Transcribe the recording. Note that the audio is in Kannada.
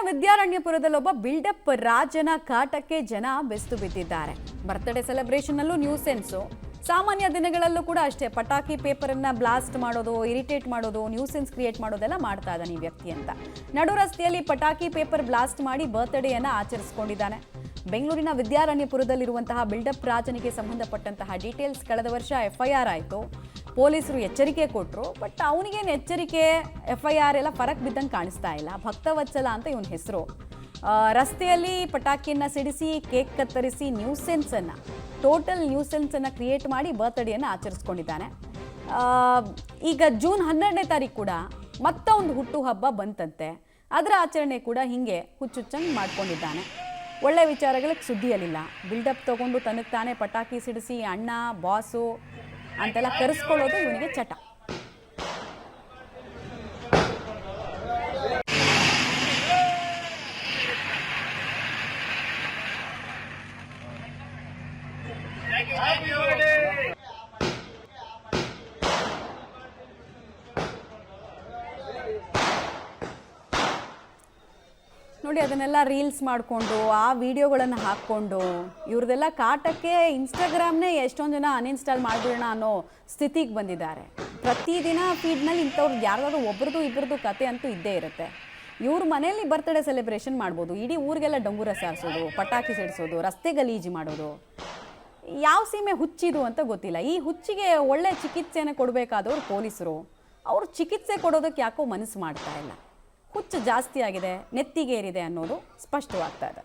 ವಿದ್ಯಾರಣ್ಯಪುರದಲ್ಲೊಬ್ಬ ಬಿಲ್ಡಪ್ ರಾಜನ ಕಾಟಕ್ಕೆ ಜನ ಬೆಸ್ತು ಬಿದ್ದಿದ್ದಾರೆ. ಬರ್ತ್ಡೇ ಸೆಲೆಬ್ರೇಷನ್ ಅಲ್ಲೂ ನ್ಯೂಸೆನ್ಸು, ಸಾಮಾನ್ಯ ದಿನಗಳಲ್ಲೂ ಕೂಡ ಅಷ್ಟೇ. ಪಟಾಕಿ ಪೇಪರನ್ನ ಬ್ಲಾಸ್ಟ್ ಮಾಡೋದು, ಇರಿಟೇಟ್ ಮಾಡೋದು, ನ್ಯೂಸೆನ್ಸ್ ಕ್ರಿಯೇಟ್ ಮಾಡೋದೆಲ್ಲ ಮಾಡ್ತಾ ಇದ್ದಾನೆ ಈ ವ್ಯಕ್ತಿ ಅಂತ. ನಡು ರಸ್ತೆಯಲ್ಲಿ ಪಟಾಕಿ ಪೇಪರ್ ಬ್ಲಾಸ್ಟ್ ಮಾಡಿ ಬರ್ತ್ಡೇಯನ್ನು ಆಚರಿಸಿಕೊಂಡಿದ್ದಾನೆ. ಬೆಂಗಳೂರಿನ ವಿದ್ಯಾರಣ್ಯಪುರದಲ್ಲಿರುವಂತಹ ಬಿಲ್ಡಪ್ ರಾಜನಿಗೆ ಸಂಬಂಧಪಟ್ಟಂತಹ ಡೀಟೇಲ್ಸ್ ಕಳೆದ ವರ್ಷ FIR ಆಯಿತು. ಪೊಲೀಸರು ಎಚ್ಚರಿಕೆ ಕೊಟ್ಟರು. ಬಟ್ ಅವನಿಗೇನು ಎಚ್ಚರಿಕೆ FIR ಎಲ್ಲ ಫರಕ್ ಬಿದ್ದಂಗೆ ಕಾಣಿಸ್ತಾ ಇಲ್ಲ. ಭಕ್ತವತ್ಸಲ ಅಂತ ಇವನ ಹೆಸರು. ರಸ್ತೆಯಲ್ಲಿ ಪಟಾಕಿಯನ್ನು ಸಿಡಿಸಿ, ಕೇಕ್ ಕತ್ತರಿಸಿ ಟೋಟಲ್ ನ್ಯೂಸೆನ್ಸನ್ನು ಕ್ರಿಯೇಟ್ ಮಾಡಿ ಬರ್ತ್ಡೇಯನ್ನು ಆಚರಿಸ್ಕೊಂಡಿದ್ದಾನೆ. ಈಗ ಜೂನ್ 12ನೇ ತಾರೀಕು ಕೂಡ ಮತ್ತೊಂದು ಹುಟ್ಟುಹಬ್ಬ ಬಂತಂತೆ. ಅದರ ಆಚರಣೆ ಕೂಡ ಹೀಗೆ ಹುಚ್ಚುಚ್ಚಂಗೆ ಮಾಡ್ಕೊಂಡಿದ್ದಾನೆ. ಒಳ್ಳೆ ವಿಚಾರಗಳಿಗೆ ಸುದ್ದಿಯಲ್ಲಿಲ್ಲ. ಬಿಲ್ಡಪ್ ತೊಗೊಂಡು ತನಗೆ ತಾನೇ ಪಟಾಕಿ ಸಿಡಿಸಿ ಅಣ್ಣ, ಬಾಸು ಅಂತೆಲ್ಲ ಕರೆಸ್ಕೊಳ್ಳೋದು ಇವನಿಗೆ ಚಟ. ನೋಡಿ, ಅದನ್ನೆಲ್ಲ ರೀಲ್ಸ್ ಮಾಡಿಕೊಂಡು ಆ ವಿಡಿಯೋಗಳನ್ನು ಹಾಕ್ಕೊಂಡು ಇವ್ರದೆಲ್ಲ ಕಾಟಕ್ಕೆ ಇನ್ಸ್ಟಾಗ್ರಾಮ್ನೇ ಎಷ್ಟೊಂದು ಜನ ಅನ್ಇನ್ಸ್ಟಾಲ್ ಮಾಡಿಬಿಡೋಣ ಅನ್ನೋ ಸ್ಥಿತಿಗೆ ಬಂದಿದ್ದಾರೆ. ಪ್ರತಿದಿನ ಫೀಡ್ನಲ್ಲಿ ಇಂಥವ್ರು ಯಾರಾದರೂ ಒಬ್ರದ್ದು ಇಬ್ಬರದ್ದು ಕತೆ ಅಂತೂ ಇದ್ದೇ ಇರುತ್ತೆ. ಇವ್ರ ಮನೆಯಲ್ಲಿ ಬರ್ತ್ಡೇ ಸೆಲೆಬ್ರೇಷನ್ ಮಾಡ್ಬೋದು, ಇಡೀ ಊರಿಗೆಲ್ಲ ಡಂಗೂರ ಸಾರಿಸೋದು, ಪಟಾಕಿ ಸಿಡಿಸೋದು, ರಸ್ತೆ ಗಲೀಜು ಮಾಡೋದು. ಯಾವ ಸೀಮೆ ಹುಚ್ಚಿದು ಅಂತ ಗೊತ್ತಿಲ್ಲ. ಈ ಹುಚ್ಚಿಗೆ ಒಳ್ಳೆ ಚಿಕಿತ್ಸೆಯನ್ನು ಕೊಡಬೇಕಾದವ್ರು ಪೊಲೀಸರು. ಅವರು ಚಿಕಿತ್ಸೆ ಕೊಡೋದಕ್ಕೆ ಯಾಕೋ ಮನಸ್ಸು ಮಾಡ್ತಾ ಇಲ್ಲ. ಹುಚ್ಚು ಜಾಸ್ತಿ ಆಗಿದೆ, ನೆತ್ತಿಗೇರಿದೆ ಅನ್ನೋದು ಸ್ಪಷ್ಟವಾಗ್ತಾ ಇದೆ.